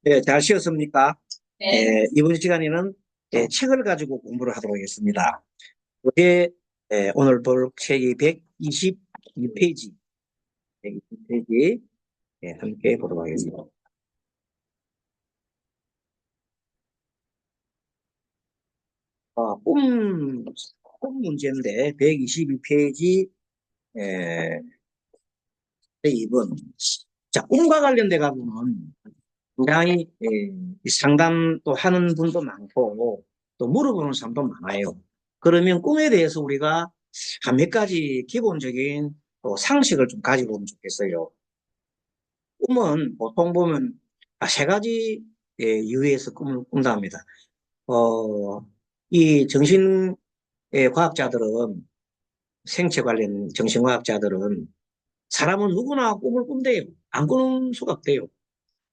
네, 잘 쉬었습니까? 네. 이번 시간에는 책을 가지고 공부를 하도록 하겠습니다. 어제 오늘 볼 책이 122페이지, 122페이지 함께 보도록 하겠습니다. 꿈 문제인데 122페이지 2번. 자, 꿈과 관련돼 가지고는 굉장히 상담도 하는 분도 많고 또 물어보는 사람도 많아요. 그러면 꿈에 대해서 우리가 한 몇 가지 기본적인 또 상식을 좀 가지고 오면 좋겠어요. 꿈은 보통 보면 세 가지 이유에서 꿈을 꾼다 합니다. 어, 이 정신 과학자들은 생체 관련 정신과학자들은 사람은 누구나 꿈을 꾼대요. 안 꾸는 수가 없대요.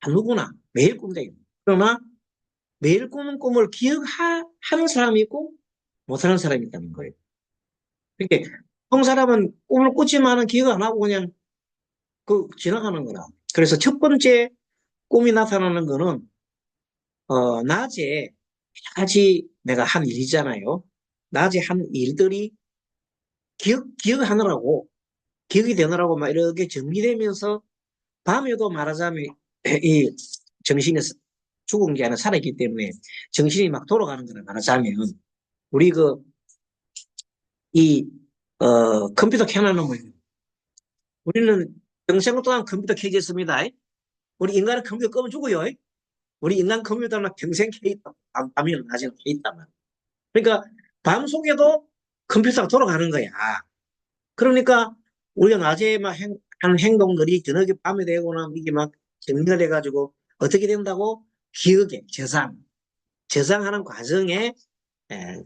누구나 매일 꾼대요. 그러나 매일 꾸는 꿈을 기억하는 사람이 있고 못하는 사람이 있다는 거예요. 그러니까 보통 사람은 꿈을 꾸지만은 기억 안 하고 그냥 지나가는 거라. 그래서 첫 번째 꿈이 나타나는 거는 낮에 같이 내가 한 일이잖아요. 낮에 한 일들이 기억하느라고 기억이 되느라고 막 이렇게 정리되면서 밤에도 말하자면 이 정신이 죽은 게 아니라 살아있기 때문에 정신이 막 돌아가는 거라 말하자면 우리 이 컴퓨터 켜놔놓으면 우리는 평생 동안 컴퓨터 켜져 있습니다. 우리 인간은 컴퓨터 끄면 죽어요. 우리 인간 컴퓨터는 평생 켜 있다. 밤이나 낮에는 켜 있다만. 그러니까 밤 속에도 컴퓨터가 돌아가는 거야. 그러니까 우리가 낮에 막 하는 행동들이 저녁에 밤에 되거나 이게 막 정리가 돼가지고 어떻게 된다고? 기억에 저장하는 과정에 에,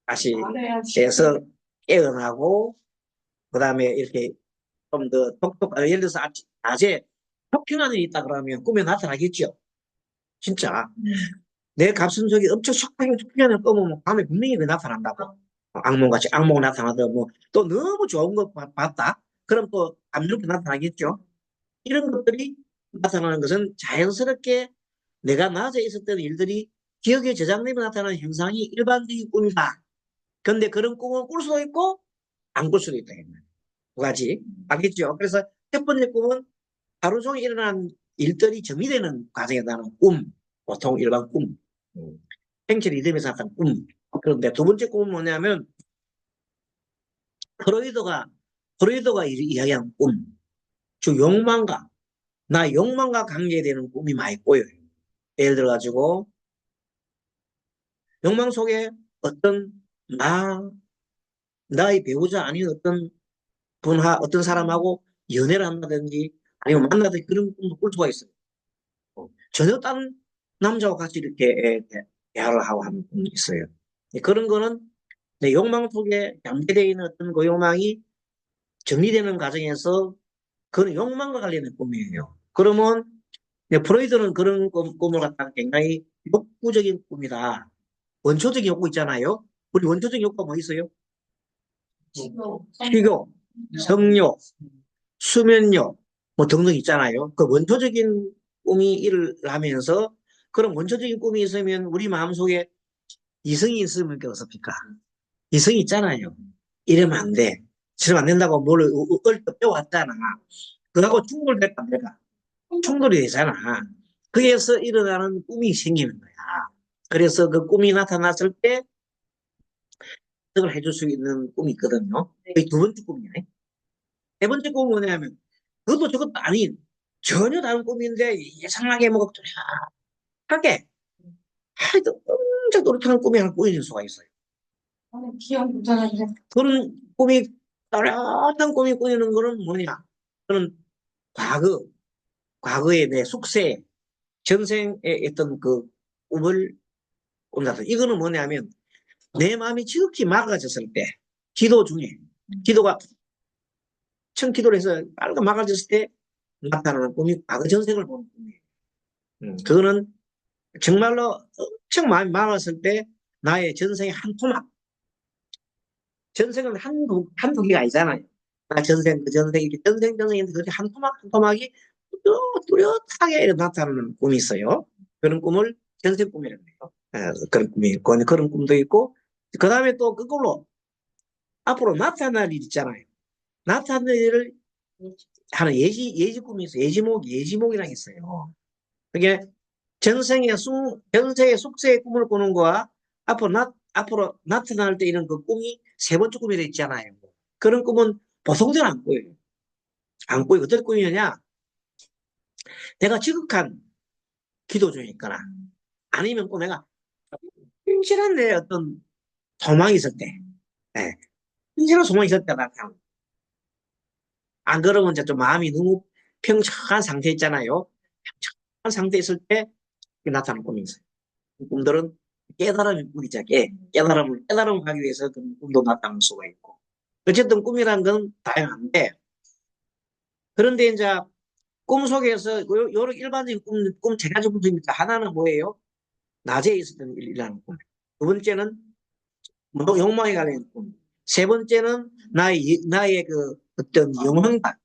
다시 돼서 깨어나고 그다음에 이렇게 좀 더 예를 들어서 낮에 폭행하는 일이 있다 그러면 꿈에 나타나겠죠. 진짜. 내 갑순석이 엄청 속하게 폭행하는 꿈은 밤에 분명히 그 나타난다고. 악몽같이 악몽 나타나도 뭐 또 너무 좋은 거 봤다. 그럼 또 안좋게 나타나겠죠. 이런 것들이 나타나는 것은 자연스럽게 내가 낮에 있었던 일들이 기억에 저장되며 나타나는 현상이 일반적인 꿈이다. 근데 그런 꿈을 꿀 수도 있고 안 꿀 수도 있다. 두 가지. 알겠죠? 그래서 첫 번째 꿈은 하루 종일 일어난 일들이 정리되는 과정에 따른 꿈. 보통 일반 꿈. 행체 리듬에서 나타난 꿈. 그런데 두 번째 꿈은 뭐냐면 프로이드가 프로이드가 이야기한 꿈. 즉 욕망과 관계되는 꿈이 많이 꼬여요. 예를 들어 가지고 욕망 속에 어떤 나 나의 배우자 아닌 어떤 사람하고 연애를 한다든지 아니면 만나든지 그런 꿈도 꿀 수가 있어요. 전혀 다른 남자와 같이 이렇게 대화를 하고 하는 꿈이 있어요. 그런 거는 내 욕망 속에 잠재되어 있는 어떤 그 욕망이 정리되는 과정에서 그건 욕망과 관련된 꿈이에요. 그러면 프로이드는 그런 꿈을 갖다가 굉장히 욕구적인 꿈이다. 원초적인 욕구 있잖아요. 우리 원초적인 욕구가 뭐 있어요? 식욕, 성욕, 수면욕, 뭐 등등 있잖아요. 그 원초적인 꿈이 일어나면서 그런 원초적인 꿈이 있으면 우리 마음속에 이성이 있으면 어떻습니까? 이성이 있잖아요. 이러면 안 돼. 저러면 안 된다고 뭘 얼뜻 빼왔잖아. 그거하고 충돌될까 안 될까? 충돌이 되잖아. 그래서 일어나는 꿈이 생기는 거야. 그래서 그 꿈이 나타났을 때 해석을 해줄 수 있는 꿈이 있거든요. 그게 두 번째 꿈이네. 세 번째 꿈은 뭐냐면 그것도 저것도 아닌 전혀 다른 꿈인데 예상하게 뭐 하게 하여튼 엄청 노릇하는 꿈이 하나 꾸어질 수가 있어요. 기억 못하는데. 그런 꿈이 또렷한 꿈이 꾸이는 거는 뭐냐? 그런 과거, 과거의 내 숙세, 전생에 있던 그 꿈을 꾼다. 이거는 뭐냐면 내 마음이 지극히 막아졌을 때 기도 중에 기도가 기도를 해서 빨간 막아졌을 때 나타나는 꿈이 과거 전생을 보는 꿈이에요. 그거는 정말로 엄청 마음이 막았을 때 나의 전생의 한 토막, 전생은 한두 개가 아니잖아요. 나 전생, 그 전생, 이렇게 전생인데 그렇게 한 토막, 한 토막이 뚜렷하게 나타나는 꿈이 있어요. 그런 꿈을 견생 꿈이라고 해요. 그런 꿈이 있고, 그런 꿈도 있고, 그 다음에 또 그걸로 앞으로 나타날 일 있잖아요. 나타날 일을 하는 예지 꿈이 있어요. 예지몽이라는 게 있어요. 그게 전생의 숙세의 꿈을 꾸는 거와 앞으로 나타날 때 이런 그 꿈이 세 번째 꿈이 있잖아요. 그런 꿈은 보통들은 안 꾸요. 안 꾸요. 어떤 꿈이냐? 내가 지극한 기도 중에 있거나, 아니면 꿈에가 신실한 내 어떤 소망이 있을 때, 예, 신실한 소망이 있을 때 나타나는. 안 그러면 이제 좀 마음이 너무 평정한 상태 있잖아요. 평정한 상태 있을 때 나타나는 꿈이 있어요. 그 꿈들은 깨달음이 꿈이죠. 깨달음을 하기 위해서 그 꿈도 나타날 수가 있고. 어쨌든 꿈이란 건 다양한데, 그런데 이제 꿈 속에서 요런 일반적인 꿈 세 가지 꿈입니다. 하나는 뭐예요? 낮에 있었던 일이라는 꿈. 두 번째는 욕망에 관련된 꿈. 세 번째는 나의 그 어떤 영혼과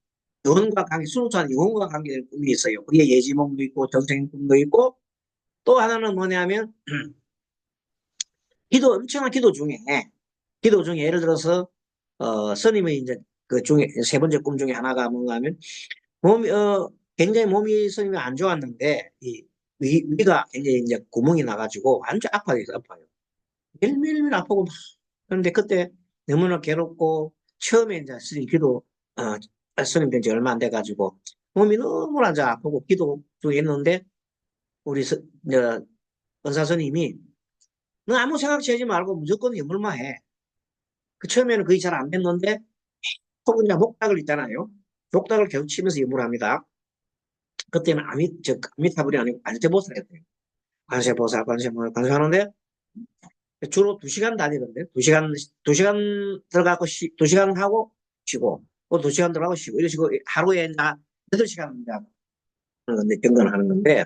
관계, 순수한 영혼과 관계된 꿈이 있어요. 그게 예지몽도 있고, 전생 꿈도 있고, 또 하나는 뭐냐면, 엄청난 기도 중에 예를 들어서, 스님의 이제 그 중에, 세 번째 꿈 중에 하나가 뭔가 하면, 몸이, 굉장히 몸이 스님이 안 좋았는데, 위가 굉장히 이제 구멍이 나가지고 완전 아파요. 밀밀밀 아프고 막. 그런데 그때 너무나 괴롭고, 처음에 이제 스님 된 지 얼마 안 돼가지고, 몸이 너무나 이제 아프고 기도 중에 했는데, 우리 이제 은사 스님이, 너 아무 생각지 하지 말고 무조건 염불만 해. 그 처음에는 그게 잘 안 됐는데, 혹은 이제 목닥을 있잖아요. 목닥을 계속 치면서 염불합니다. 그때는 아미타불이 아니고 관세보살이었대요. 관세보살 하는데, 주로 2시간 다니던데, 2시간 들어가고, 2시간 하고 쉬고, 또 2시간 들어가고 쉬고, 이런 식으로 하루에 8시간 하는 건데, 경건하는 건데,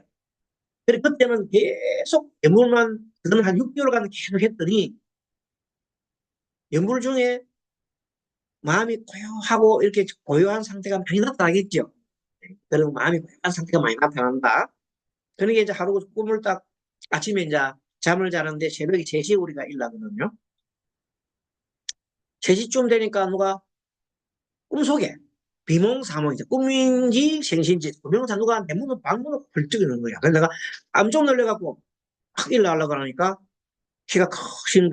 그때는 계속 염불만, 그거는 한 6개월간 계속 했더니, 염불 중에 마음이 고요하고, 이렇게 고요한 상태가 많이 나타나겠죠. 그런 마음이 고요한 상태가 많이 나타난다. 그러니까 이제 하루 꿈을 딱, 아침에 이제 잠을 자는데 새벽에 3시에 우리가 일어나거든요. 3시쯤 되니까 누가 꿈속에 비몽사몽이죠. 꿈인지 생신지 비몽사 누가 내 문을 방문을 펄쩍 이는 거야. 그래서 내가 깜짝 놀래갖고 확 일어나려고 하니까 키가 크신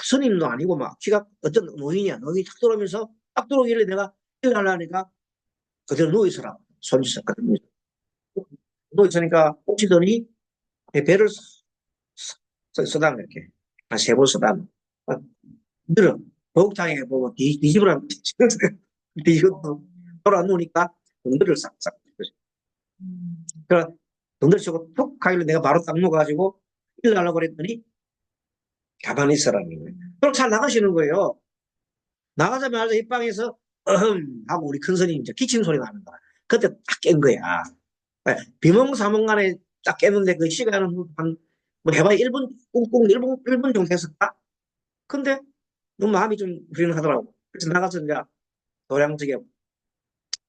스님도 아니고 막 키가 어떤 노인이 탁 들어오면서 딱 들어오길래 내가 일어나려니까 그대로 누워있으라고 손짓었거든요. 누워있으니까 꽂히더니 배를 쓰다 이렇게 한 3번 쓰다 늘어 목욕탕에 보고 뒤집으라고 뒤집어 돌아 누우니까 등들을 싹싹 그래 등들 치고 툭 하길래 내가 바로 딱 누워가지고 일어나려고 그랬더니 가만히 있으라는 거예요. 그럼 잘 나가시는 거예요. 나가자마자 이 방에서 하고 우리 큰 스님이 이제 기침 소리가 나는 거야. 그때 딱 깬 거야. 비몽사몽간에 딱 깼는데 그 시간은 뭐 해봐야 1분 꽁꽁 1분 정도 됐을까? 근데 너무 마음이 좀 불안하더라고. 그래서 나가서 이제 도량석에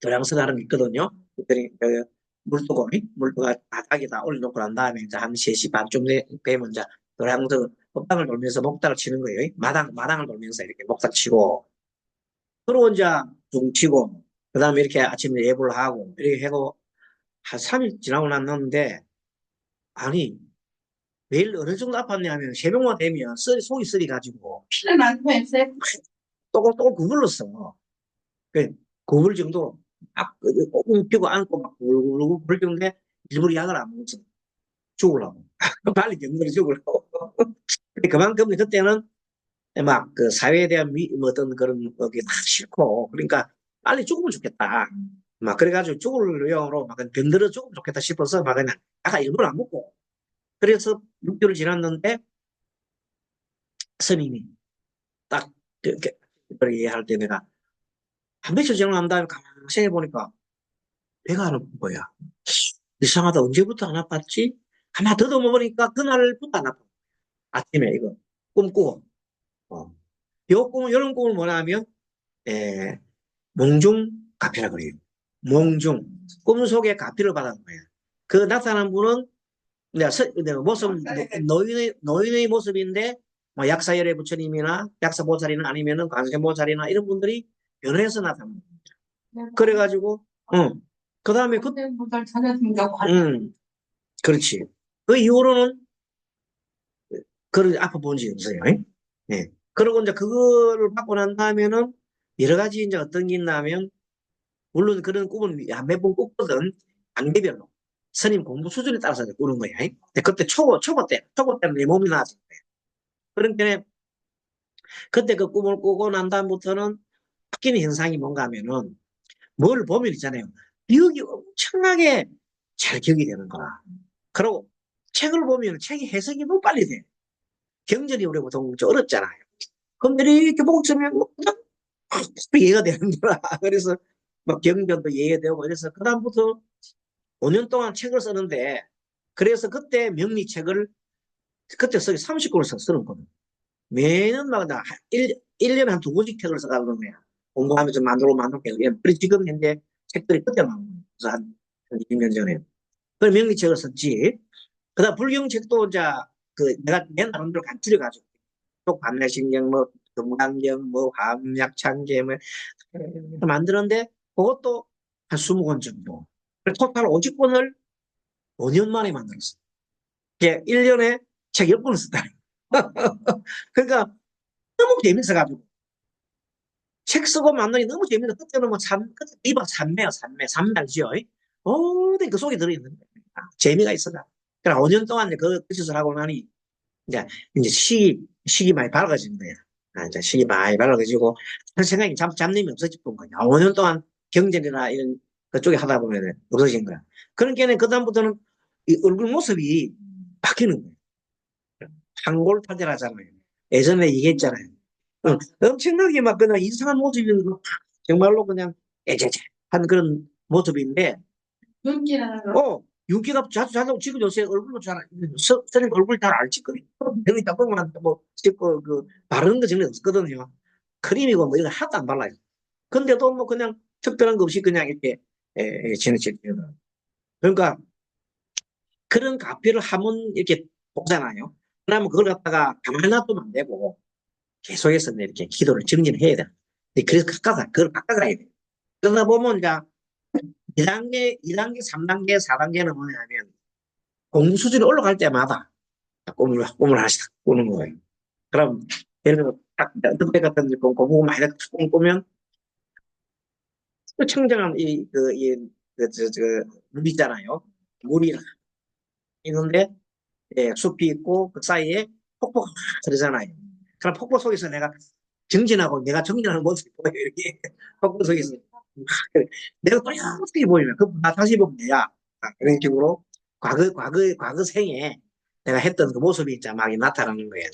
도량석 하는 게 있거든요. 그랬더니 물도가 바닥에다 올려놓고 난 다음에 이제 한 3시 반쯤 되면 이제 도량석 법당을 돌면서 목닥을 치는 거예요. 마당을 돌면서 이렇게 목닥 치고 그러고 이제 둥 치고 그다음에 이렇게 아침에 예불 하고 이렇게 하고 한 3일 지나고 났는데 아니 매일 어느 정도 아팠냐면 새벽만 되면 속이 쓰리 가지고 피는 안 토했어요? 또골또골 구불렀어. 그 구불 정도로 막 피고 안고 막 울고 그럴 정도인데 일부러 약을 안 먹었어. 죽으려고. 빨리 병들어 죽으려고. 근데 그만큼 그때는 막 그 사회에 대한 뭐 어떤 그런 거기 다 싫고 그러니까 빨리 죽으면 좋겠다. 막 그래가지고 죽을 용으로 막 병들어 죽으면 좋겠다 싶어서 막 그냥 약간 일부러 안 먹고 그래서 6개월 지났는데 스님이 딱 이렇게 얘기할 때 내가 한 며칠 지나고 난 다음에 가만히 생각해 보니까 배가 안 아픈 거야. 이상하다. 언제부터 안 아팠지? 가만 더듬어 보니까 그날부터 안 아파. 아침에 이거 꿈꾸고. 어. 이런 꿈을 뭐냐면 몽중 가피라 그래요. 몽중 꿈속에 가피를 받은 거예요. 그 나타난 분은 내가 모습, 노인의 모습인데, 뭐 약사열애 부처님이나 약사보살이나 아니면은 관세보살이나 이런 분들이 변해서 나타납니다. 그래가지고, 그 다음에 모델 찾았으니까 그렇지. 그 이후로는 그걸 아파 본 적이 없어요. 예. 그리고 이제 그거를 받고 난 다음에는 여러 가지 이제 어떤 게 있냐면, 물론 그런 꿈은 몇 번 꿨거든. 단계별로. 스님 공부 수준에 따라서 꾸는 거야. 근데 그때 초보 때는 내 몸이 나았을 거야. 그러니까 그때 그 꿈을 꾸고 난 다음부터는 바뀌는 현상이 뭔가 하면은 뭘 보면 있잖아요. 기억이 엄청나게 잘 기억이 되는 거야. 그리고 책을 보면 책이 해석이 너무 빨리 돼. 경전이 우리 보통 좀 어렵잖아요. 근데 이렇게 보고 있으면 뭐 그냥 이해가 되는 거야. 그래서 막 경전도 이해되고 그래서 그다음부터 5년 동안 책을 쓰는데 그래서 그때 명리책을 그때 쓰기 30권을 쓰는 거든. 매년 막 나 1년에 한 두 권씩 책을 써가는 거야. 공부하면서 만들고. 그래서 지금 현재 책들이 그때 나온 거야. 그래서 한 20년 전에. 그 명리책을 썼지. 그다음 불경책도 이제 그 내가 내 나름대로 간추려가지고 또 반야신경 뭐 금강경 뭐 화엄약창제 뭐 만드는데 그것도 한 20권 정도. 토탈 50권을 5년 만에 만들었어. 이게 1년에 책 10권을 썼다. 그러니까 너무 재밌어가지고. 책 쓰고 만나니 너무 재밌어. 그때는 뭐 그때 이박 삼매 알지요? 그 속에 들어있는 거야. 재미가 있어가. 그래, 5년 동안 이제 그 짓을 하고 나니, 이제 식이 많이 밝아진 거야. 이제 식이 많이 밝아지고, 그 생각이 잡념이 없어진 거야. 5년 동안 경제나 이런 그쪽에 하다 보면 없어진 거야. 그러니까 그다음부터는 이 얼굴 모습이 바뀌는 거야. 황골탈퇴하잖아요. 예전에 얘기했잖아요. 엄청나게 막 그냥 이상한 모습인 거 정말로 그냥 애제제 한 그런 모습인데 윤기라는 거. 윤기가 자주 지금 요새 얼굴도 잘 선생님 얼굴 잘 안 찍거든요. 여기 딱 보면 뭐 찍고 그 바르는 거 전혀 없거든요. 크림이고 뭐 이런 거 하나도 안 발라요. 근데도 뭐 그냥 특별한 거 없이 그냥 이렇게 지내치는 그러니까 그런 가피를 하면 이렇게 보잖아요. 그러면 그걸 갖다가 가만히 놔두면 안 되고 계속해서 이렇게 기도를 정진해야 돼. 그래서 그걸 바꿔가야 돼. 그러다 보면 이제 2단계, 3단계, 4단계는 뭐냐면 공부 수준이 올라갈 때마다 꿈을 하나씩 꾸는 거예요. 그럼 예를 들어 딱 그때 같은 공부 많이 꾸면 청정한 물이잖아요. 물이 있는데 숲이 있고 그 사이에 폭포가 흐르잖아요. 그럼 폭포 속에서 내가 정진하는 모습이 보여요. 이렇게 폭포 속에서 내가 또렷하게 보이면 그나 다시 보면 내야 그런 식으로 과거 생에 내가 했던 그 모습이 이제 막 나타나는 거예요.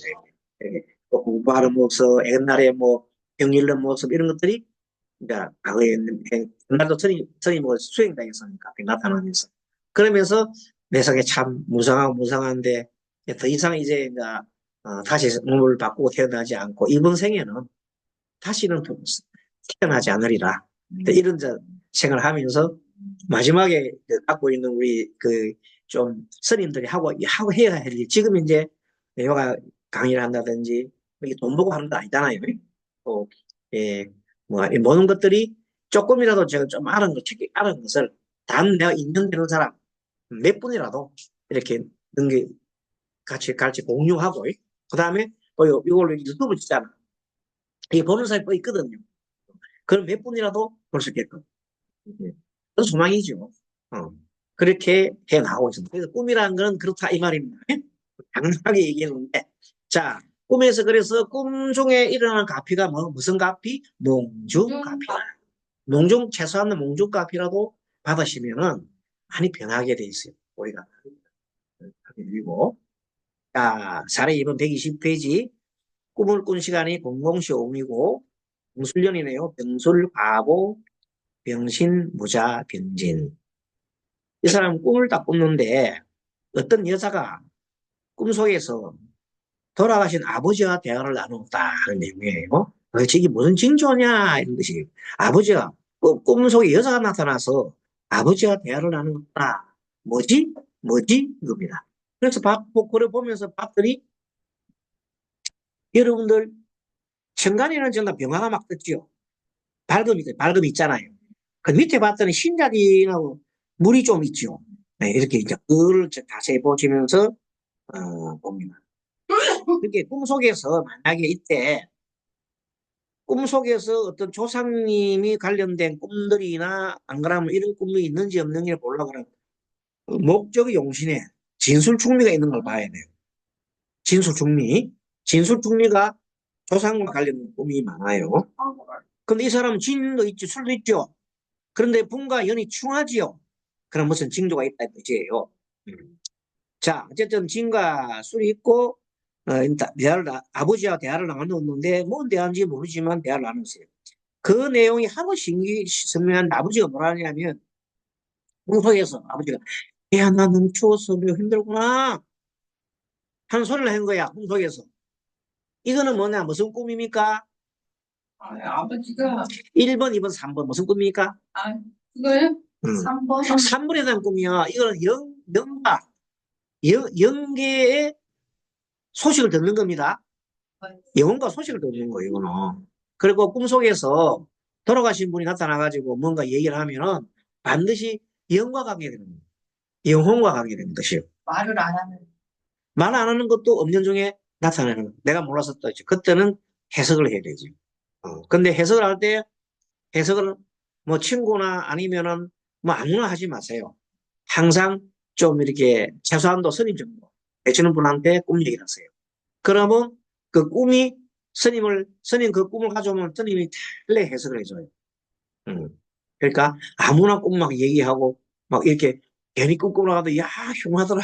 또 공부하는 모습, 옛날에 뭐 병일는 모습 이런 것들이 그러니까 과거에 옛날도 스님 뭐 수행당했으니까 나타나면서 그러면서 내 속에 참 무상한데 더 이상 이제 다시 몸을 바꾸고 태어나지 않고 이번 생에는 다시는 태어나지 않으리라. 이런 생각을 하면서 마지막에 갖고 있는 우리 좀 스님들이 하고 해야 할 일. 지금 이제 요가 강의를 한다든지 돈 보고 하는 거 아니잖아요. 또, 뭐, 이 모든 것들이 조금이라도 제가 좀 알은 것을 단 내가 인정되는 사람 몇 분이라도 이렇게 능기 같이 공유하고, 그 다음에 이걸로 유튜브 찍잖아. 이게 보는 사람이 또 있거든요. 그럼 몇 분이라도 볼 수 있게끔. 그 소망이죠. 어. 그렇게 해 나가고 있습니다. 그래서 꿈이라는 건 그렇다 이 말입니다. 당연하게 얘기했는데, 자, 꿈에서 그래서 꿈 중에 일어나는 가피가 무슨 가피? 몽중 가피. 몽중 최소한 몽중 가피라도 받으시면은 많이 변하게 돼 있어요. 우리가 그리고 자, 사례 2번 120페이지 꿈을 꾼 시간이 00시오음이고 병술년이네요. 병술, 과보, 병신, 무자, 병진. 이 사람은 꿈을 딱 꿨는데 어떤 여자가 꿈속에서 돌아가신 아버지와 대화를 나누었다는 내용이에요. 저게 무슨 징조냐 이런 것이 아버지가 꿈속에 여자가 나타나서 아버지와 대화를 나누었다. 뭐지? 이겁니다. 그래서 그래 보면서 봤더니 여러분들 천간에는 전부 병화가 막 떴죠. 밝음이 있잖아요. 그 밑에 봤더니 신자리하고 물이 좀 있죠. 네, 이렇게 이제 그걸 자세히 보시면서 봅니다. 그게 꿈속에서 만약에 이때 꿈속에서 어떤 조상님이 관련된 꿈들이나 안 그러면 이런 꿈이 있는지 없는지를 보려고 그러면 목적이 용신에 진술충리가 있는 걸 봐야 돼요. 진술충리. 진술충리가 조상과 관련된 꿈이 많아요. 근데 이 사람은 진도 있지, 술도 있죠. 그런데 분과 연이 충하지요. 그럼 무슨 징조가 있다 이거예요. 자, 어쨌든 진과 술이 있고 아버지와 대화를 나눴는데 뭔 대화인지 모르지만 대화를 나눴어요. 그 내용이 하도 신기스러운 아버지가 뭐라 하냐면 꿈속에서 아버지가 야, 나 너무 추워서 매우 힘들구나 하는 소리를 한 거야. 꿈속에서. 이거는 뭐냐? 무슨 꿈입니까? 아버지가 1번, 2번, 3번 무슨 꿈입니까? 그거요? 음. 3번 3번에 대한 꿈이야. 이거는 영계의 소식을 듣는 겁니다. 영혼과 소식을 듣는 거예요, 이거는. 그리고 꿈속에서 돌아가신 분이 나타나가지고 뭔가 얘기를 하면은 반드시 영과 관계되는 거예요. 영혼과 관계되는 것이요. 말을 안 하는. 말 안 하는 것도 엄연 중에 나타나는 거예요. 내가 몰라서 떠지. 그때는 해석을 해야 되죠. 근데 해석을 할 때 해석을 뭐 친구나 아니면은 뭐 아무나 하지 마세요. 항상 좀 이렇게 최소한도 스님 정도 되시는 분한테 꿈 얘기를 하세요. 그러면 그 꿈이 스님 그 꿈을 가져오면 스님이 달래 해석을 해줘요. 음. 그러니까 아무나 꿈 막 얘기하고 막 이렇게 괜히 꿈 꾸러 가도 야, 흉하더라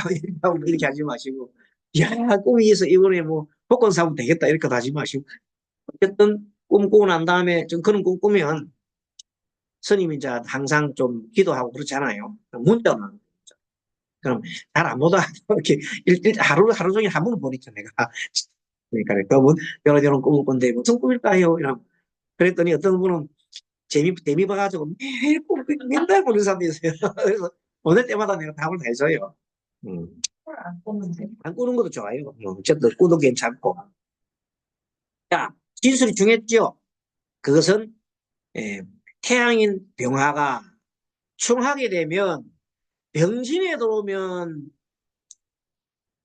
이렇게 하지 마시고 야, 꿈이 있어 이번에 뭐 복권 사면 되겠다 이렇게 하지 마시고 어쨌든 꿈 꾸고 난 다음에 좀 그런 꿈 꾸면 스님이 이제 항상 좀 기도하고 그렇잖아요. 문자는 그럼 잘 안 보다 이렇게 하루 종일 한 번 보니까 내가 그러니까 그분 여러 꿈을 꾼데 무슨 꿈일까요? 이런 그랬더니 어떤 분은 재미 봐가지고 매일 꿈 맨날 보는 사람도 있어요. 그래서 오늘 때마다 내가 답을 다 해줘요. 음. 안 보는데. 안 꾸는 것도 좋아요. 어쨌든 꾸도 괜찮고. 자, 진술이 중요했죠. 그것은 예, 태양인 병화가 충하게 되면 병진에 들어오면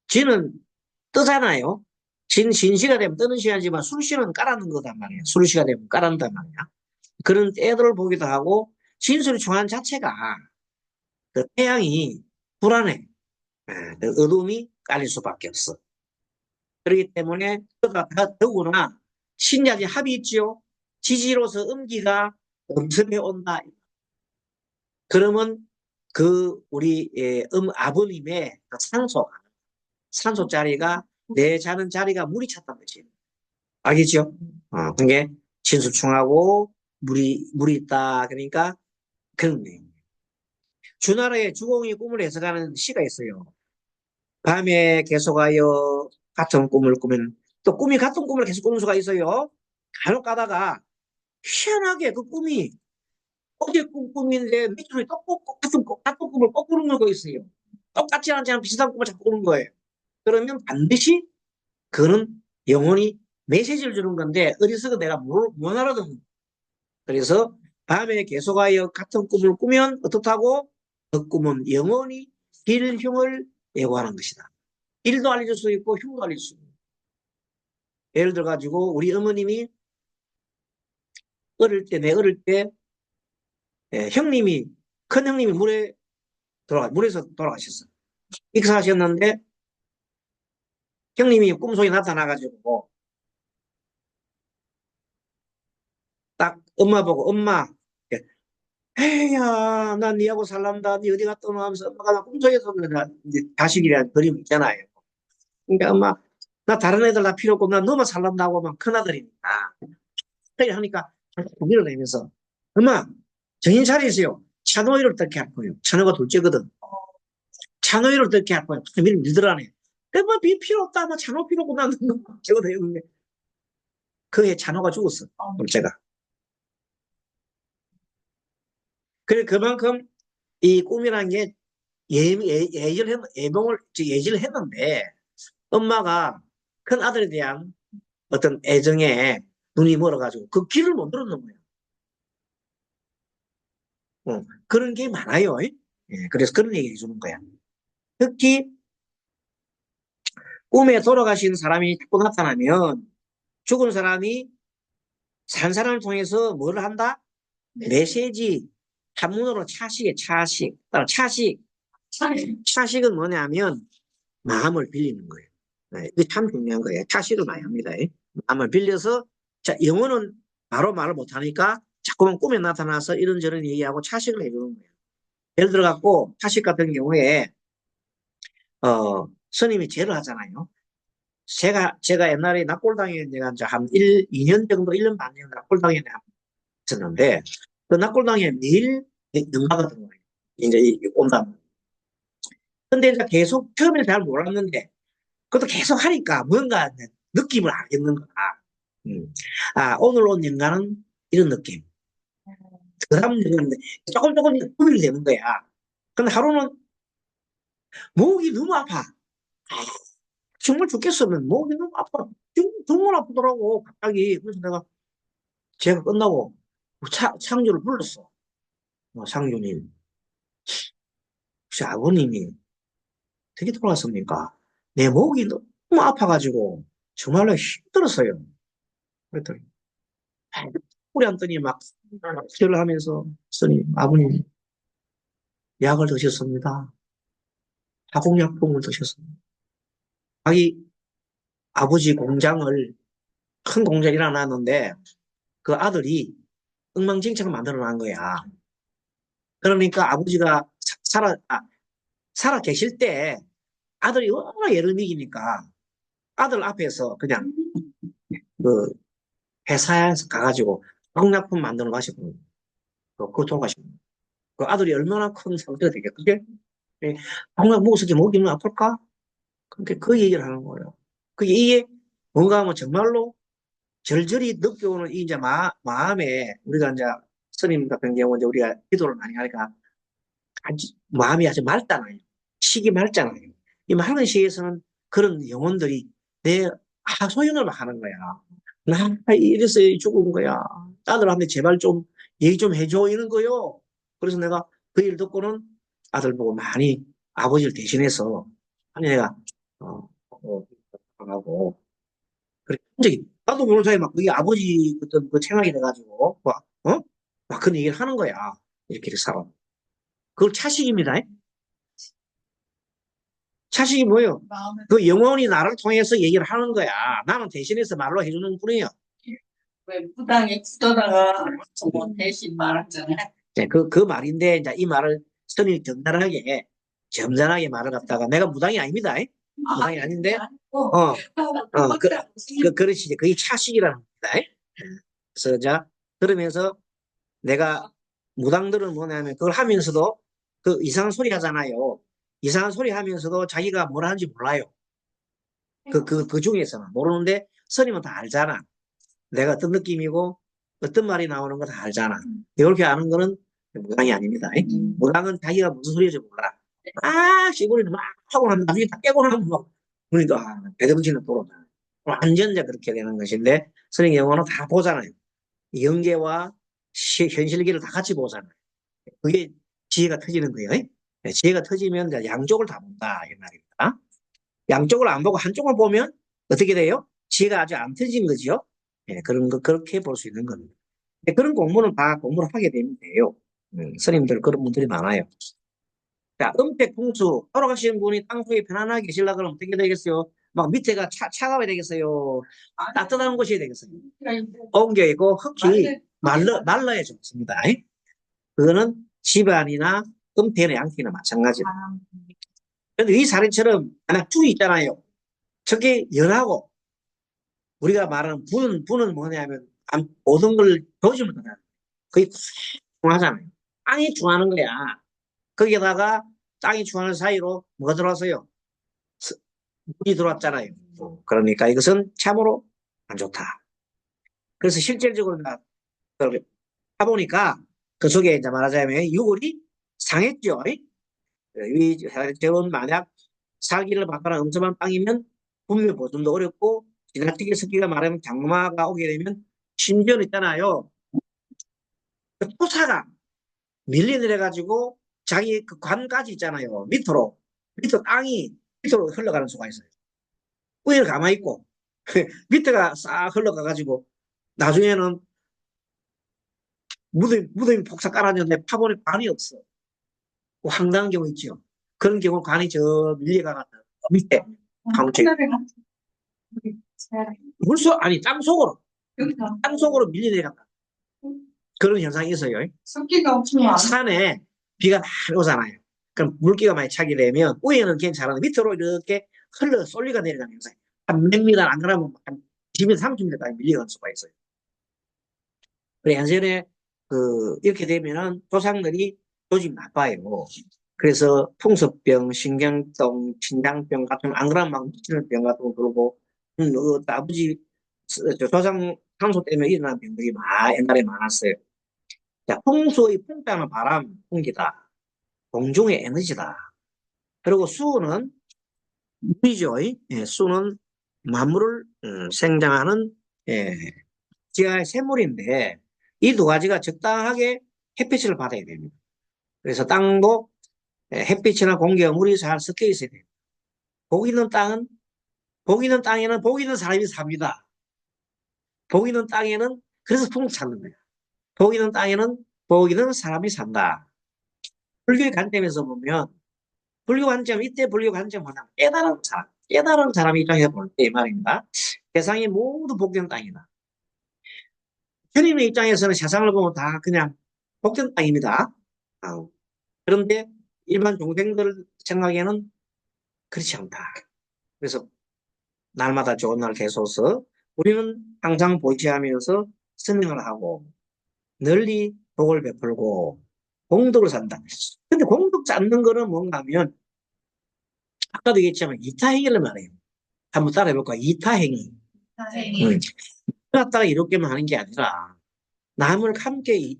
진은 뜨잖아요. 신시가 되면 뜨는 시간이지만 술시는 깔아놓은 거단 말이에요. 술시가 되면 깔아놓는단 말이야. 그런 때들을 보기도 하고 진술이 중한 자체가 그 태양이 불안해. 그 어둠이 깔릴 수밖에 없어. 그렇기 때문에 더구나 신자지 합이 있지요. 지지로서 음기가 엄습해 온다. 그러면 그 우리 아버님의 그 산소 자리가 내 자는 자리가 물이 찼단 말이에요. 알겠죠? 그게 진수충하고 물이 있다. 그러니까 그런 내용. 주나라의 주공이 꿈을 해석하는 시가 있어요. 밤에 계속하여 같은 꿈을 꾸면 또 꿈이 같은 꿈을 계속 꾸는 수가 있어요. 간혹 가다가 희한하게 그 꿈이 어제 꿈인데 며칠 또 같은 꿈을 거꾸로 꾸고 있어요. 똑같지 않지만 비슷한 꿈을 자꾸 꾸는 거예요. 그러면 반드시 그는 영혼이 메시지를 주는 건데 어디서 내가 못 알아듣는. 그래서 밤에 계속하여 같은 꿈을 꾸면 어떻다고? 그 꿈은 영원히 길흉을 예고하는 것이다. 길도 알려줄 수 있고 흉도 알려줄 수 있고. 예를 들어 가지고 우리 어머님이 내 어릴 때 형님이 큰 형님이 물에서 돌아가셨어. 익사하셨는데 형님이 꿈속에 나타나가지고 딱 엄마 보고 엄마 에야 난 니하고 살란다 니 어디 갔다 오나 하면서 엄마가 나 꿈속에서 이제 자식이라는 그림 있잖아요. 그러니까 엄마 나 다른 애들 다 필요 없고 나 너만 살란다고 막 큰아들이니까 그렇게 하니까 밀어내면서 엄마 정신 차리세요. 찬호이를 어떻게 할 거예요. 찬호가 둘째거든. 찬호이를 어떻게 할 거예요. 밀더라네. 그뭐 필요 없다. 뭐 찬호 필요 없고 나는 저거 되는데 그해 찬호가 죽었어. 둘째가. 그래 그만큼 이 꿈이라는 게 예지를 했는데, 엄마가 큰 아들에 대한 어떤 애정에 눈이 멀어가지고 그 길을 못 들었는 거예요. 그런 게 많아요. 그래서 그런 얘기 해주는 거야. 특히 꿈에 돌아가신 사람이 자꾸 나타나면 죽은 사람이 산 사람을 통해서 뭘 한다? 메시지, 한문으로 차식에 차식. 차식. 차식은 뭐냐면 마음을 빌리는 거예요. 이게 참 중요한 거예요. 차식을 많이 합니다. 마음을 빌려서, 자, 영어는 바로 말을 못하니까 자꾸만 꿈에 나타나서 이런저런 얘기하고 차식을 해주는 거예요. 예를 들어갖고, 차식 같은 경우에, 스님이 제를 하잖아요. 제가 옛날에 낙골당에 내가 이제 한 2년 정도, 1년 반 정도 낙골당에 있었는데, 그 낙골당에 매일 연가가 들어와요. 이제 온다. 근데 이제 계속 처음에 잘 몰랐는데, 그것도 계속 하니까 뭔가 느낌을 알겠는 거다. 오늘 온 연가는 이런 느낌. 그 다음 연가는 조금 구별이 되는 거야. 근데 하루는 목이 너무 아파. 정말 죽겠으면 목이 너무 아파. 정말 아프더라고, 갑자기. 그래서 내가 제가 끝나고 상주를 불렀어. 상주님, 혹시 아버님이 어떻게 돌아왔습니까? 내 목이 너무 아파가지고 정말로 힘들었어요. 그랬더니 우리 앉더니 막 기도를 하면서 스님, 아버님 약을 드셨습니다. 화공약품을 드셨습니다. 자기 아버지 공장을 큰 공장이 일어났는데 그 아들이 엉망진창을 만들어 놓은 거야. 그러니까 아버지가 살아 계실 때 아들이 얼마나 예를 미기니까 아들 앞에서 그냥 그 회사에서 가가지고 공약품 만들어 가시고 그거 돌아가시고 그 아들이 얼마나 큰 상처가 되겠 그게 공약 먹었을 때 목이 좀 아플까? 그렇게 그 얘기를 하는 거예요. 그게 이게 뭔가 하면 정말로 절절히 느껴오는 이 이제 마음에 우리가 이제 스님 같은 경우 이제 우리가 기도를 많이 하니까 아주 마음이 아주 맑잖아요. 식이 맑잖아요. 이 맑은 시에서는 그런 영혼들이 내 하소연을 막 하는 거야. 나 이래서 죽은 거야. 아들한테 제발 좀 얘기 좀 해줘 이런 거요. 그래서 내가 그 일 듣고는 아들 보고 많이 아버지를 대신해서 아니 내가 하고 그래 갑자기 나도 모르는 사이에 막 그게 아버지 어떤 그 생각이 돼가지고 막 그런 얘기를 하는 거야. 이렇게 살아. 그걸 차식입니다. 차식이 뭐예요? 그 영혼이 나를 통해서 얘기를 하는 거야. 나는 대신해서 말로 해주는 뿐이에요. 왜 무당에 굳어다가 뭐 대신 말하잖아요. 네, 그 말인데, 이제 이 말을 스님이 점잖하게 말을 갖다가, 내가 무당이 아닙니다. 무당이 아닌데, 그렇지. 그게 차식이라는 겁니다. 그래서, 자, 그러면서 내가 무당들은 뭐냐면, 그걸 하면서도 그 이상한 소리 하잖아요. 이상한 소리 하면서도 자기가 뭘 하는지 몰라요. 그 중에서는. 모르는데, 스님은 다 알잖아. 내가 어떤 느낌이고, 어떤 말이 나오는 거 다 알잖아. 이렇게 아는 거는 무당이 아닙니다. 무당은 자기가 무슨 소리인지 몰라. 씨부리는 막 하고 나면 나중에 다 깨고 나면 막, 그러니까, 배동치는 도로. 완전 이제 그렇게 되는 것인데, 스님 영어는 다 보잖아요. 연계와 현실계를 다 같이 보잖아요. 그게 지혜가 터지는 거예요. 지혜가 터지면 이제 양쪽을 다 본다, 이 말입니다. 양쪽을 안 보고 한쪽을 보면 어떻게 돼요? 지혜가 아주 안 터진 거죠. 그런 거, 그렇게 볼 수 있는 겁니다. 그런 공부는 다 공부를 하게 되면 돼요. 스님들 그런 분들이 많아요. 자, 은폐풍수, 돌아가시는 분이 땅속에 편안하게 계시려고 그러면 어떻게 되겠어요? 막 밑에가 차가워야 되겠어요? 따뜻한 곳이 되겠어요? 옮겨 있고 흙이 말라야 좋습니다. 그거는 집안이나 은폐나 양피나 마찬가지입니다. 그런데 이 사례처럼 하나 쭉 있잖아요. 저게 연하고 우리가 말하는 분은 뭐냐면 모든 걸 조심을 하잖아요. 거의 중하잖아요. 땅이 중하는 거야. 거기에다가 땅이 중하는 사이로 뭐가 들어왔어요? 물이 들어왔잖아요. 그러니까 이것은 참으로 안 좋다. 그래서 실질적으로 가보니까 그 속에 이제 말하자면 유골이 상했죠. 이 재원 만약 사기를 받거나 엄청난 땅이면 분묘 보존도 어렵고 지나치게 습기가 마르면 장마가 오게 되면 심지어는 있잖아요. 그 토사가 밀려 내려가지고 자기 그 관까지 있잖아요. 밑으로 땅이 밑으로 흘러가는 수가 있어요. 위를 가만히 있고 밑에가 싹 흘러가가지고 나중에는 무덤이 폭삭 깔아졌는데 파본에 관이 없어. 그 황당한 경우 있죠. 그런 경우 관이 저 밀려가가 밑에 강체 하늘에 같은 우리 잘 물속 아니 여기다 땅속으로 밀려 내려간다. 그런 현상이 있어요. 습기가 없으면 안 산에 비가 많이 오잖아요. 그럼 물기가 많이 차게 되면 위에는 괜찮은데 밑으로 이렇게 흘러 쏠리가 내려가는 현상이 한 몇 미터 안 그러면 한 20m, 30m까지 밀려갈 수가 있어요. 그래 예전에 이렇게 되면은 조상들이 요즘 나빠요. 그래서 풍섭병, 신경통, 신장병 같은 안 그러면 막 미치는 병 같은 거 그러고 아버지 조상 상소 때문에 일어나는 병들이 옛날에 많았어요. 자, 풍수의 풍자는 바람, 풍기다. 공중의 에너지다. 그리고 수는 물이죠. 예, 수는 만물을 생장하는 예, 지하의 샘물인데 이 두 가지가 적당하게 햇빛을 받아야 됩니다. 그래서 땅도 햇빛이나 공기와 물이 잘 섞여 있어야 돼요. 복 있는 땅은 복 있는 땅에는 복 있는 사람이 삽니다. 복 있는 땅에는 그래서 풍 찾는 거예요. 복 있는 땅에는 복 있는 사람이 산다. 불교의 관점에서 보면 불교 관점 이때 불교 관점 뭐냐 깨달은 사람 입장에서 볼 때 말입니다. 세상이 모두 복된 땅이다. 주님의 입장에서는 세상을 보면 다 그냥 복된 땅입니다. 그런데 일반 종생들 생각에는 그렇지 않다. 그래서 날마다 좋은 날 되소서 우리는 항상 보시하면서 선행을 하고 널리 복을 베풀고 공덕을 산다. 근데 공덕 쌓는 거는 뭔가 하면 아까도 얘기했지만 이타행위를 말해요. 한번 따라해볼까? 이타행위. 다행히 갖다가 이롭게만 하는 게 아니라 남을 함께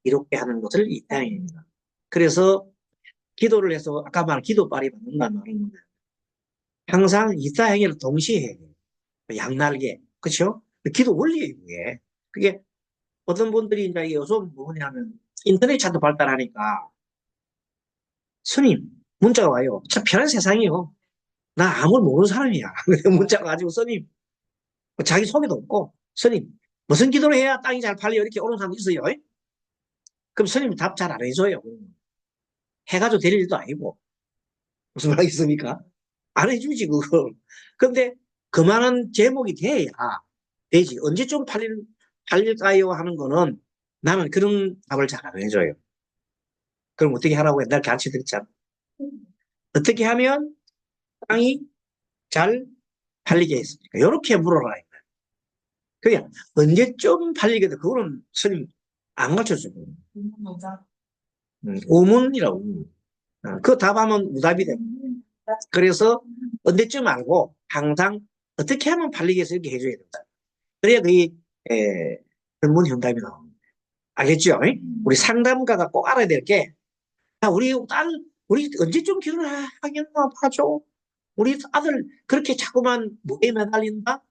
이롭게 하는 것을 이타행위입니다. 그래서 기도를 해서 아까 말한 기도빨이 받는다는 말은 항상 이타행위를 동시에 해요. 양날개. 그렇죠? 기도 원리예요, 그게. 그게 어떤 분들이 이제 요즘 뭐냐면 인터넷 차도 발달하니까 스님 문자가 와요. 참 편한 세상이에요. 나 아무를 모르는 사람이야. 문자가 가지고 스님 자기 소개도 없고 스님 무슨 기도를 해야 땅이 잘 팔려 이렇게 오는 사람도 있어요. 그럼 스님이 답 잘 안 해줘요. 해가지고 될 일도 아니고 무슨 말이겠습니까? 안 해주지 그걸. 근데 그만한 제목이 돼야 되지. 언제쯤 팔릴까요 하는 거는 나는 그런 답을 잘 안 해줘요. 그럼 어떻게 하라고 옛날 가르쳐 드렸잖아. 어떻게 하면 땅이 잘 팔리게 했습니까? 이렇게 물어라. 그냥 언제쯤 팔리게 돼? 그거는 스님 안 가르쳐주고. 우문이라고. 그 답하면 우답이 돼. 그래서 언제쯤 알고 항상 어떻게 하면 팔리겠어 이렇게 해줘야 된다. 그래야 그게 전문 현답이 나옵니다. 알겠죠? 우리 상담가가 꼭 알아야 될 게, 우리 언제쯤 결혼하겠나 봐줘. 우리 아들 그렇게 자꾸만 뭐에 매달린다?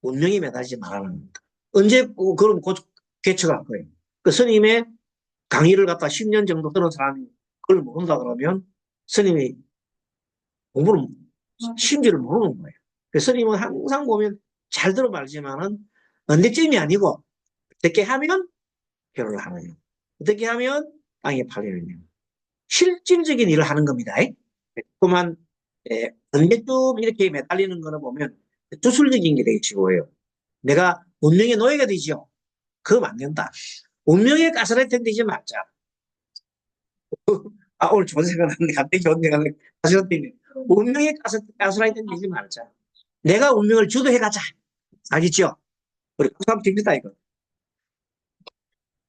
운명에 매달리지 말라는 겁니다. 언제 그럼 곧 개척할 거예요. 그 스님의 강의를 갖다 10년 정도 들은 사람이 그걸 모른다 그러면 스님이 공부를 심지를 모르는 거예요. 그 스님은 항상 보면 잘 들어 말지만은 언제쯤이 아니고 어떻게 하면 결혼을 하느냐. 어떻게 하면 땅에 팔리느냐. 실질적인 일을 하는 겁니다. 그만 언제쯤 이렇게 매달리는 거를 보면 주술적인 게 되게 지고요. 내가 운명의 노예가 되지요. 그럼 안 된다. 운명의 가스라이팅 되지 말자. 오늘 좋은 생각 났는데 갑자기 좋은 생각 났는데 가스라이팅. 운명의 가스라이팅 되지 말자. 내가 운명을 주도해가자. 알겠죠? 우리 국삼 됩니다, 이거.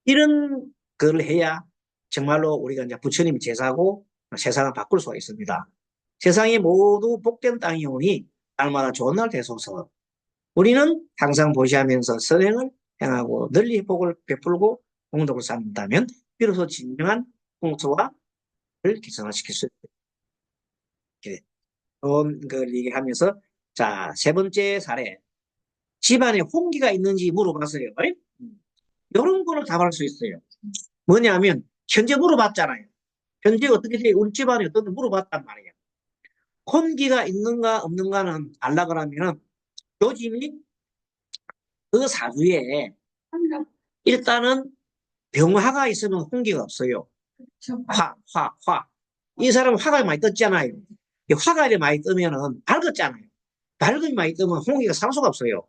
이런 걸 해야 정말로 우리가 이제 부처님이 제사고 세상을 바꿀 수가 있습니다. 세상이 모두 복된 땅이 오니 날마다 좋은 날 되소서. 우리는 항상 보시하면서 선행을 행하고 널리 복을 베풀고 공덕을 쌓는다면 비로소 진정한 풍수와 를 개선화시킬 수 있다. 이렇게 그런 걸 얘기하면서 자, 세 번째 사례. 집안에 홍기가 있는지 물어봤어요. 이런 거를 답할 수 있어요. 뭐냐면 현재 물어봤잖아요. 현재 어떻게 돼? 우리 집안에 어떤 물어봤단 말이에요. 홍기가 있는가 없는가는 알라 그러면은 요즘이 그 사주에 일단은 병화가 있으면 홍기가 없어요. 화. 이 사람은 화가 많이 떴잖아요. 이 화가 이렇게 많이 뜨면은 밝았잖아요. 밝음이 많이 뜨면 홍기가 살 수가 없어요.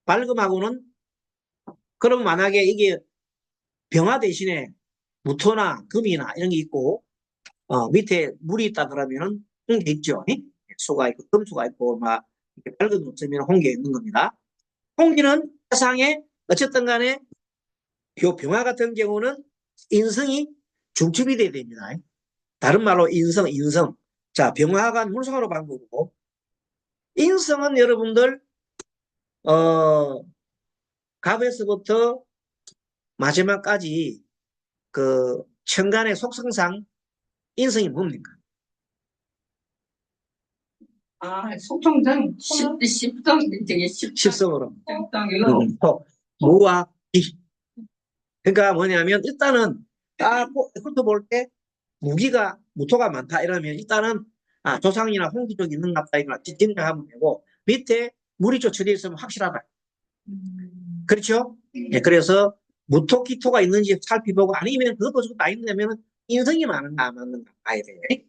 밝음하고는 그럼 만약에 이게 병화 대신에 무토나 금이나 이런 게 있고 밑에 물이 있다 그러면은 홍게 있죠. 수가 있고 금수가 있고 막 이렇게 밝음이 없으면 홍게 있는 겁니다. 홍기는 세상에 어쨌든 간에 요 병화 같은 경우는 인성이 중첩이 돼야 됩니다. 다른 말로 인성. 자, 병화가 물성으로 바꾸고 인성은 여러분들 어 갑에서부터 마지막까지 그 천간의 속성상 인성이 뭡니까? 속성등, 십성, 되게 십성으로. 십성이요. 무와 기. 그러니까 뭐냐면 일단은 훑어볼 때 무기가 무토가 많다 이러면 일단은 조상이나 홍기 쪽이 있는 것 같다 이거 짐작하면 되고 밑에 물이 쫓쳐져 있으면 확실하다. 그렇죠? 예, 그래서 무토 기토가 있는지 살펴보고 아니면 그것도 저것도 아니냐면 인성이 많은가 안 많은가 봐야 돼.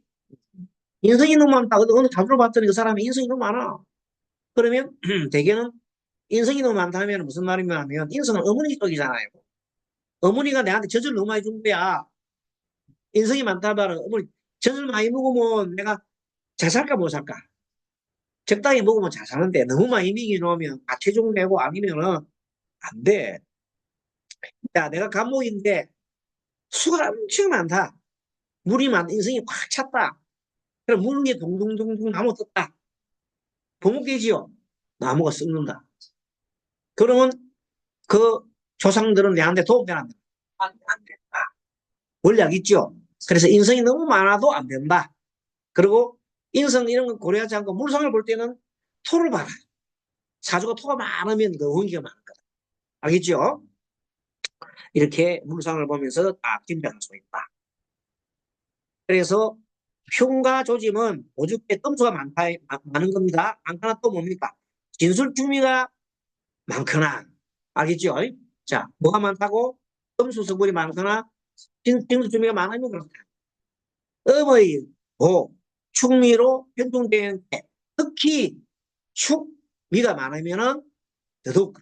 인성이 너무 많다. 어느 자료를 봤더니 그 사람이 인성이 너무 많아. 그러면 대개는 인성이 너무 많다면 무슨 말이냐면 인성은 어머니 쪽이잖아요. 어머니가 내한테 젖을 너무 많이 준 거야. 인성이 많다 말은 어머니 젖을 많이 먹으면 내가 잘 살까 못 살까? 적당히 먹으면 잘 사는데 너무 많이 먹이 놓으면 체중 내고 아니면은 안 돼. 야, 내가 감목인데 수가 엄청 많다. 물이 인성이 꽉 찼다. 그럼 물이 동동동동 나무 떴다. 버목되지요. 나무가 썩는다. 그러면 그 조상들은 내한테 도움되나? 안 된다. 원리학 있죠. 그래서 인성이 너무 많아도 안 된다. 그리고 인성 이런 거 고려하지 않고 물성을 볼 때는 토를 봐라. 사주가 토가 많으면 그 원기가 많은 거다. 알겠죠? 이렇게 물상을 보면서 딱 진단할 수 있다. 그래서 흉과 조짐은 오죽게 덤수가 많은 겁니다. 많거나 또 뭡니까? 진술주미가 많거나. 알겠죠? 자, 뭐가 많다고? 덤수 성분이 많거나 진술주미가 많으면 그렇다. 음의 보, 축미로 변동되는 때, 특히 축미가 많으면은 더더욱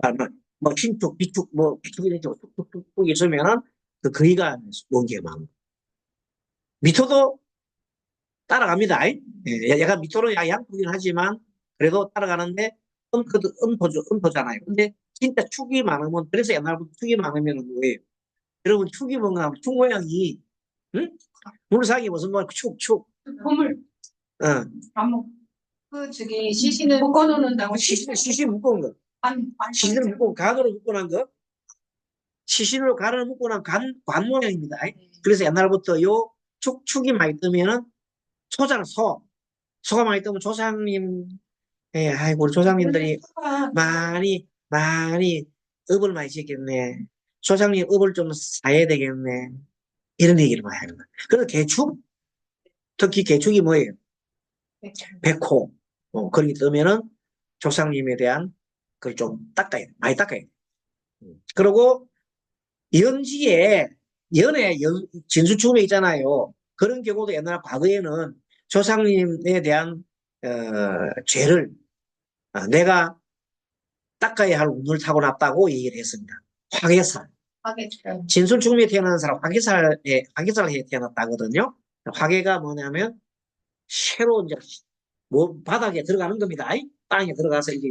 그렇다. 뭐 신축, 비축, 뭐 비축이 되죠. 툭툭툭 있으면은 그 거의가 원기가 많고. 미토도 따라갑니다. 예, 얘가 미토는 양극이긴 하지만 그래도 따라가는데 음토잖아요. 근데 진짜 축이 많으면 그래서 옛날부터 축이 많으면 뭐예요? 여러분 축이 뭔가 축 모양이 응? 물상이 무슨 뭐 축. 보물, 어. 감목. 저기, 시신을 묶어놓는다고. 시신 묶은 거. 시신을 묶고 간으로 묶고 난 거. 시신으로 간을 묶고 난 관 모양입니다. 그래서 옛날부터 요 축이 많이 뜨면은 소잖아, 소. 소가 많이 뜨면 조상님, 아이고, 우리 조상님들이 많이 업을 많이 지켰네. 조상님 업을 좀 사야 되겠네. 이런 얘기를 많이 하는 거야. 그래서 개축, 특히 개축이 뭐예요? 백호. 그렇게 뜨면은 조상님에 대한 그걸 좀 닦아야 돼. 많이 닦아야 돼. 그리고 연지에, 진수축에 있잖아요. 그런 경우도 옛날 과거에는 조상님에 대한, 죄를 내가 닦아야 할 운을 타고났다고 얘기를 했습니다. 화개살. 진술중미에 태어난 사람 화개살에 태어났다거든요. 화개가 뭐냐면 새로 이제 뭐 바닥에 들어가는 겁니다. 땅에 들어가서 이제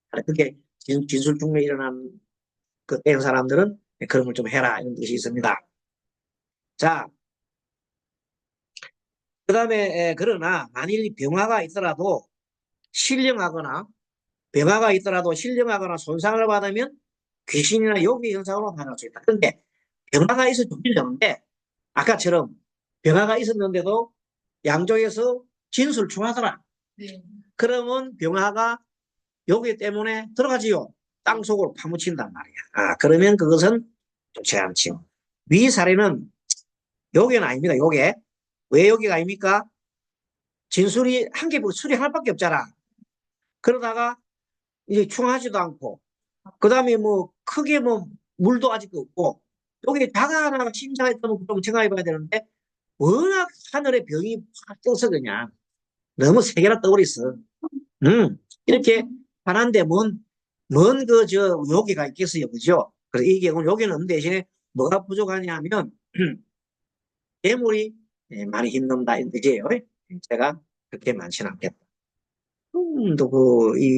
그렇게 진술중미에 일어난 그 때는 사람들은 그런 걸 좀 해라 이런 뜻이 있습니다. 자, 그 다음에 그러나 만일 병화가 있더라도 신령하거나 병화가 있더라도 신령하거나 손상을 받으면 귀신이나 요기 현상으로 나타날 수 있다. 그런데 병화가 있어도 좋긴 좋은데 아까처럼 병화가 있었는데도 양쪽에서 진술 중하더라. 네. 그러면 병화가 여기 때문에 들어가지요. 땅속으로 파묻힌단 말이야. 아, 그러면 그것은 좋지 않지요. 위 사례는 여기는 아닙니다. 요게. 왜 여기가 아닙니까? 진술이 한 개, 수리 하나밖에 없잖아. 그러다가 이제 충하지도 않고, 그 다음에 뭐, 크게 뭐, 물도 아직 없고, 여기 자가 하나가 심사가 있다면 좀 생각해 봐야 되는데, 워낙 하늘에 병이 확 떠서 그냥, 너무 세 개나 떠버렸어. 이렇게 하는데 여기가 있겠어요. 그죠? 그래서 이 경우는 여기는 대신에 뭐가 부족하냐면, 재물이 많이 힘든다. 이제요. 제가 그렇게 많지는 않겠다.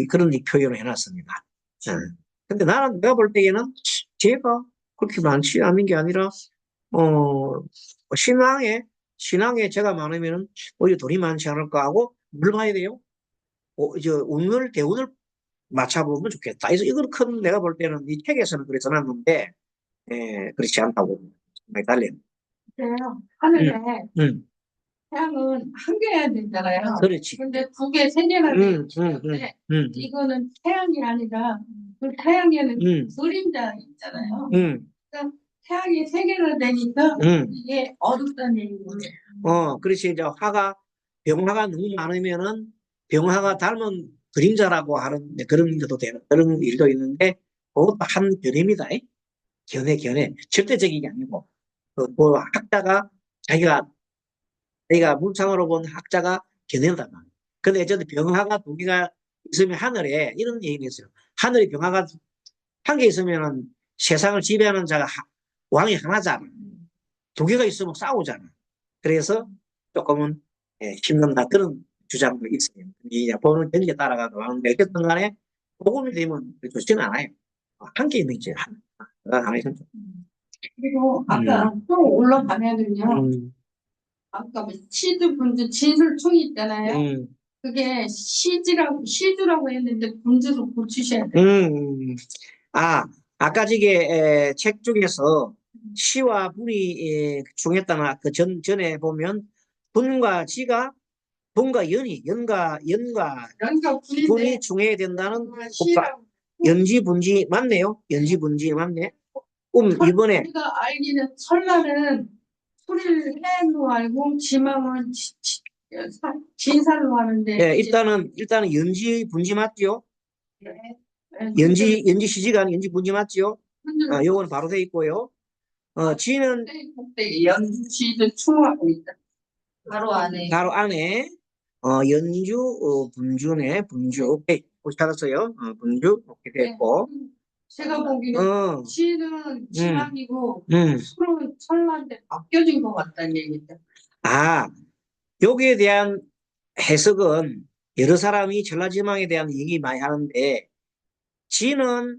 그런 표현을 해놨습니다. 근데 내가 볼 때에는 제가 그렇게 많지 않은 게 아니라, 어, 신앙에 제가 많으면은 오히려 돈이 많지 않을까 하고, 뭘 봐야 돼요? 대운을 맞춰보면 좋겠다. 그래서 이걸 내가 볼 때는 이 책에서는 그래서 놨는데, 그렇지 않다고 생각이 달려요. 그래요. 하늘에 음, 태양은 한 개야 되잖아요. 그렇지. 근데 두 개, 세 개나 되는데 이거는 태양이 아니라 그 태양에는 그림자 있잖아요. 그러니까 태양이 세 개나 되니까 이게 어둡다는 얘기예요. 그렇지. 이제 병화가 너무 많으면은 병화가 닮은 그림자라고 하는 그런 일도 되는, 그런 일도 있는데, 그것도 한 견해입니다. 견해. 절대적인 게 아니고, 학자가 자기가 문상으로 본 학자가 견해단 말이에요. 근데 어쨌든 병화가 두 개가 있으면 하늘에 이런 얘기를 했어요. 하늘에 병화가 한 개 있으면 세상을 지배하는 자가 왕이 하나잖아. 두 개가 있으면 싸우잖아. 그래서 조금은 힘든다 그런 주장도 있어요. 이제 보는 견지에 따라가도 하는데 어쨌든 간에 복음이 되면 좋지는 않아요. 한 개 있는 게 하나 있으면 좋 그리고 아까 또 올라가면은요. 아까 시주, 분주, 진술충이 있잖아요. 그게 시주라고 했는데 분주로 고치셔야 돼요. 아까 저게 책 중에서 시와 분이 중했다나 그 전에 보면 분과 지가 분과 연과 분이 분인데 중해야 된다는 시라고. 연지 분지 맞네요. 연지 분지 맞네. 이번에 우리가 알기는 설날은 소리를 해로 알고 지망은 진살로 하는데 예, 일단은 연지 분지 맞죠? 네. 연지 시지가 연지 분지 맞죠? 요거는 바로 돼 있고요. 지는 연시도 충하고 있다. 바로 안에. 연주, 분주네, 분주. 오케이. 혹시 찾았어요? 분주. 오케이, 됐고. 제가 보기에는 시는 지망이고 술은 설날인데 바뀌어진 것 같다는 얘기죠. 여기에 대한 해석은 여러 사람이 전라지망에 대한 얘기 많이 하는데, 지는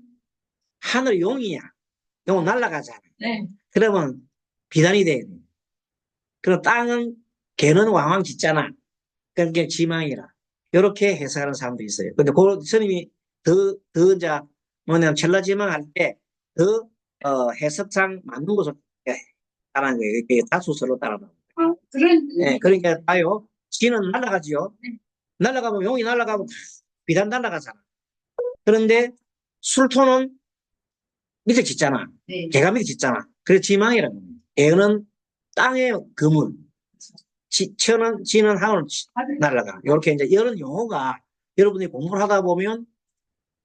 하늘 용이야. 용 날아가잖아. 네. 그러면 비단이 돼야 돼. 그럼 땅은 개는 왕왕 짖잖아. 그러니까 지망이라. 이렇게 해석하는 사람도 있어요. 근데 그 스님이 이제 뭐냐면 전라지망 할 때 해석상 맞는 것을 따라하는 거예요. 이렇게 다수서로 따라하는 거예요. 그러니까 봐요. 지는 날아가지요. 날아가면 용이 날아가면 비단 날아가잖아. 그런데 술토는 밑에 짓잖아. 개가 밑에 짓잖아. 그래서 지망이라는 거예요. 개는 땅의 그물, 지는 하늘 날아가. 이렇게 이제 이런 용어가 여러분이 공부를 하다 보면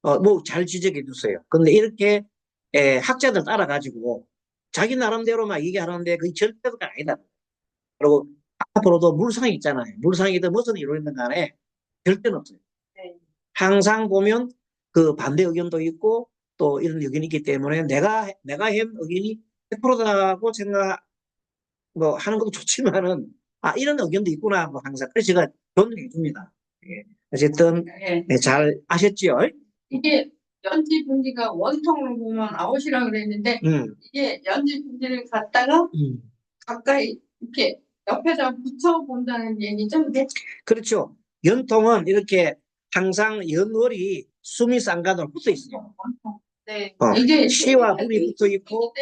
뭐 잘 지적해 주세요. 근데 이렇게 학자들 따라가지고 자기 나름대로 막 얘기하는데 그게 절대가 아니다. 그리고 앞으로도 물상이 있잖아요. 물상이든 무슨 이론이든 간에 절대는 없어요. 항상 보면 그 반대 의견도 있고 또 이런 의견이 있기 때문에 내가 한 의견이 100%다고 생각 뭐 하는 것도 좋지만은 이런 의견도 있구나 뭐 항상 그래서 제가 존중해 줍니다. 어쨌든 잘 아셨죠? 이게 연지 분지가 원통으로 보면 아웃이라 그랬는데 이게 연지 분지를 갖다가 가까이 이렇게 옆에다 붙여 본다는 얘기죠. 그렇죠. 연통은 이렇게 항상 연월이 숨이 쌍간으로 붙어 있어요. 네. 이게 시와 분이 붙어 있고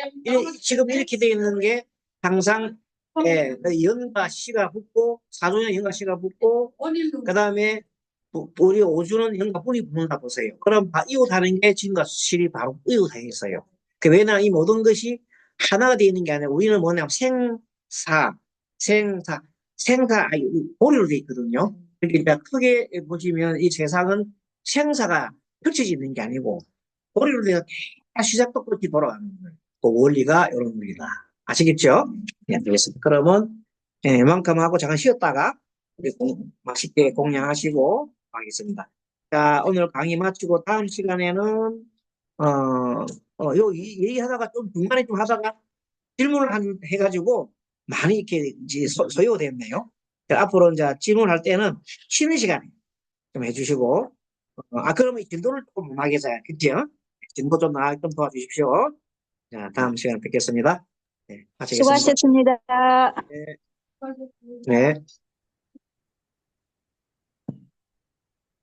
지금 이렇게 되어 있는 게 항상 예, 연과 시가 붙고, 4주년 연과 시가 붙고, 원일로. 그 다음에 우리 5주는 연과 분이 붙는다 보세요. 그럼 이웃하는 게 진과 실이 바로 이웃해 있어요. 왜냐하면 이 모든 것이 하나가 되어 있는 게 아니라 우리는 뭐냐면 보리로 되어 있거든요. 그러니까 크게 보시면 이 세상은 생사가 펼쳐져 있는 게 아니고 보리로 되어 시작도 끝이 돌아가는 거예요. 그 원리가 이런 겁니다. 아시겠죠? 네, 알겠습니다. 그러면 이만큼 하고 잠깐 쉬었다가 우리 맛있게 공양하시고 가겠습니다. 자, 오늘 강의 마치고 다음 시간에는 얘기하다가 좀 중간에 좀 하다가 질문을 해가지고 많이 이렇게 이제 소요됐네요. 자, 앞으로 이제 질문할 때는 쉬는 시간에 좀 해주시고, 그러면 진도를 조금 나가겠어요. 그죠? 진도 좀 나가게 좀 도와주십시오. 자, 다음 시간에 뵙겠습니다. 네, 마치겠습니다. 수고하셨습니다. 네. 네.